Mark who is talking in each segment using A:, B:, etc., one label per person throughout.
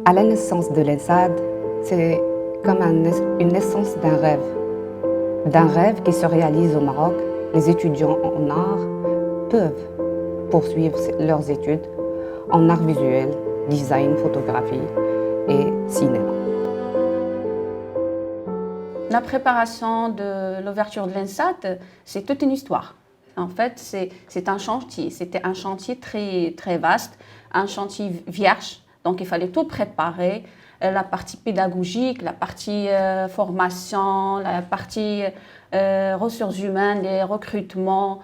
A: À la naissance de l'ENSAD, c'est comme une naissance d'un rêve qui se réalise au Maroc. Les étudiants en art peuvent poursuivre leurs études en art visuel, design, photographie et cinéma.
B: La préparation de l'ouverture de l'ENSAD, c'est toute une histoire. En fait, c'est un chantier. C'était un chantier très, très vaste, un chantier vierge. Donc, il fallait tout préparer, la partie pédagogique, la partie formation, la partie ressources humaines, les recrutements,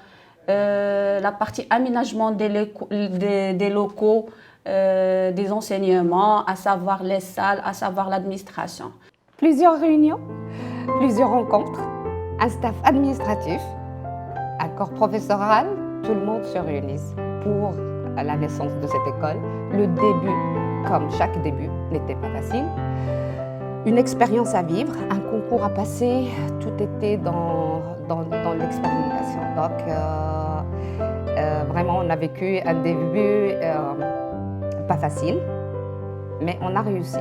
B: la partie aménagement des locaux, des enseignements, à savoir les salles, à savoir l'administration.
A: Plusieurs réunions, plusieurs rencontres, un staff administratif, un corps professoral, tout le monde se réunit pour la naissance de cette école. Le début, comme chaque début, n'était pas facile. Une expérience à vivre, un concours à passer, tout était dans l'expérimentation. Donc, vraiment, on a vécu un début pas facile, mais on a réussi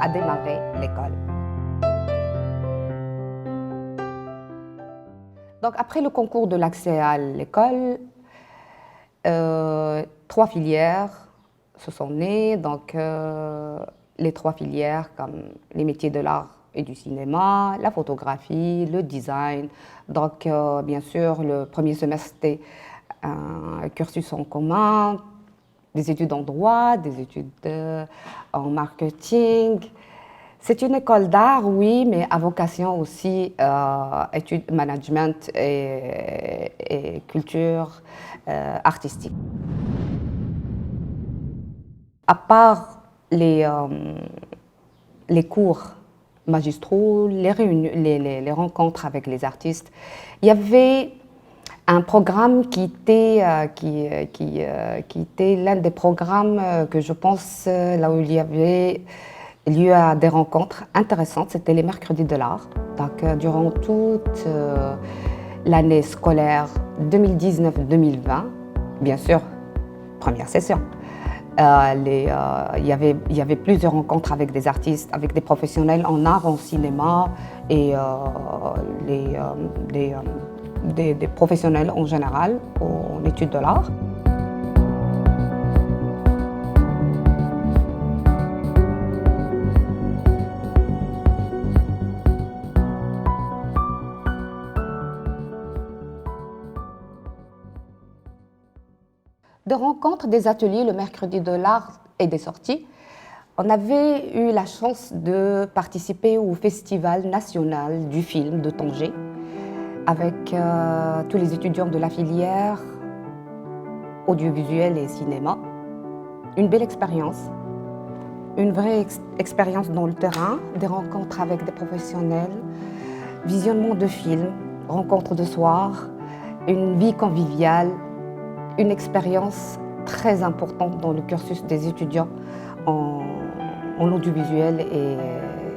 A: à démarrer l'école. Donc, après le concours de l'accès à l'école, 3 filières se sont nées. Donc, les 3 filières comme les métiers de l'art et du cinéma, la photographie, le design. Donc, bien sûr, le premier semestre, c'était un cursus en commun, des études en droit, des études en marketing. C'est une école d'art, oui, mais à vocation aussi études management et culture artistique. À part les cours magistraux, les rencontres avec les artistes, il y avait un programme qui était l'un des programmes que je pense là où il y avait lieu à des rencontres intéressantes, c'était les mercredis de l'art. Donc, durant toute l'année scolaire 2019-2020, bien sûr, première session, il y avait plusieurs rencontres avec des artistes, avec des professionnels en art, en cinéma et des professionnels en général en études de l'art. De rencontres, des ateliers le mercredi de l'art et des sorties. On avait eu la chance de participer au Festival national du film de Tanger avec tous les étudiants de la filière audiovisuel et cinéma. Une belle expérience, une vraie expérience dans le terrain, des rencontres avec des professionnels, visionnement de films, rencontres de soir, une vie conviviale, une expérience très importante dans le cursus des étudiants en audiovisuel et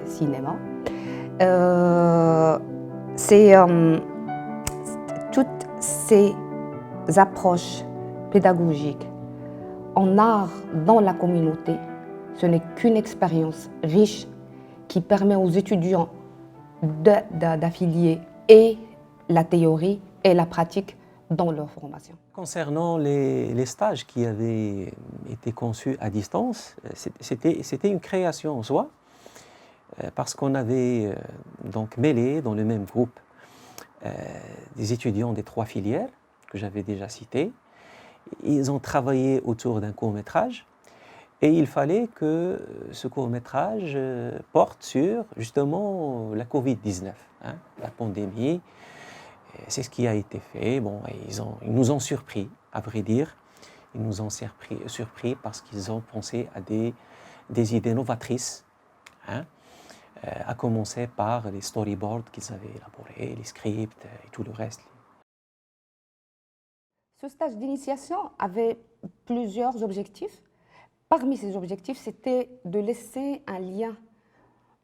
A: cinéma. Toutes ces approches pédagogiques en art dans la communauté, ce n'est qu'une expérience riche qui permet aux étudiants d'affilier et la théorie et la pratique dans leur formation.
C: Concernant les stages qui avaient été conçus à distance, c'était une création en soi, parce qu'on avait donc mêlé dans le même groupe des étudiants des 3 filières que j'avais déjà citées. Ils ont travaillé autour d'un court-métrage et il fallait que ce court-métrage porte sur justement la Covid-19, hein, la pandémie. C'est ce qui a été fait. Bon, ils nous ont surpris, à vrai dire. Ils nous ont surpris parce qu'ils ont pensé à des idées novatrices, hein, à commencer par les storyboards qu'ils avaient élaborés, les scripts et tout le reste.
A: Ce stage d'initiation avait plusieurs objectifs. Parmi ces objectifs, c'était de laisser un lien,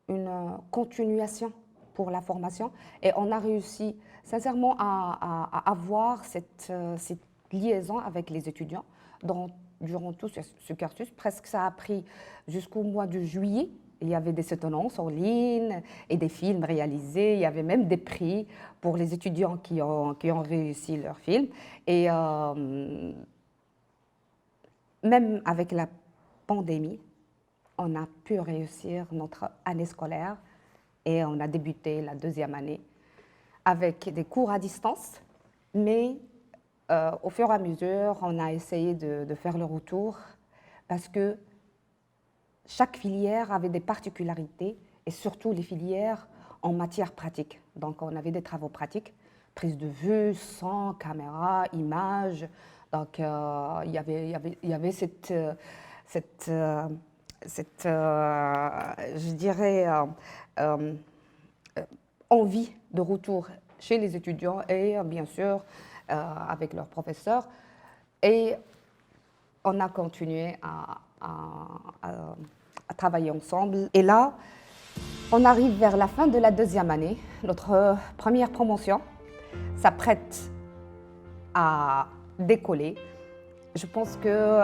A: une continuation pour la formation. Et on a réussi sincèrement à avoir cette liaison avec les étudiants dans durant tout ce cursus. Presque ça a pris jusqu'au mois de juillet. Il y avait des soutenances en ligne et des films réalisés. Il y avait même des prix pour les étudiants qui ont réussi leurs films. Et même avec la pandémie, on a pu réussir notre année scolaire et on a débuté la deuxième année avec des cours à distance. Mais au fur et à mesure, on a essayé de faire le retour parce que chaque filière avait des particularités et surtout les filières en matière pratique. Donc on avait des travaux pratiques, prise de vue, son, caméra, image. Donc il y avait cette je dirais, envie de retour chez les étudiants et bien sûr avec leurs professeurs. Et on a continué à travailler ensemble. Et là, on arrive vers la fin de la deuxième année. Notre première promotion s'apprête à décoller. Je pense que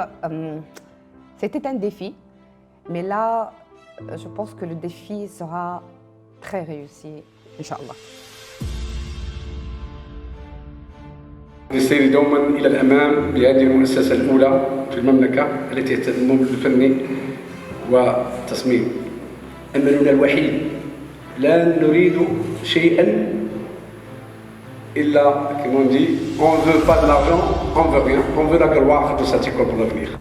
A: c'était un défi, mais là, je pense que le défi sera très réussi, Inch'Allah.
D: نسير دوما إلى الأمام بهذه المؤسسة الأولى في المملكة التي تهتم بالفن والتصميم. أملنا الوحيد لا نريد شيئا إلا, comme on dit, on ne veut pas de l'argent, on ne veut rien, on veut la gloire de Sati pour l'avenir.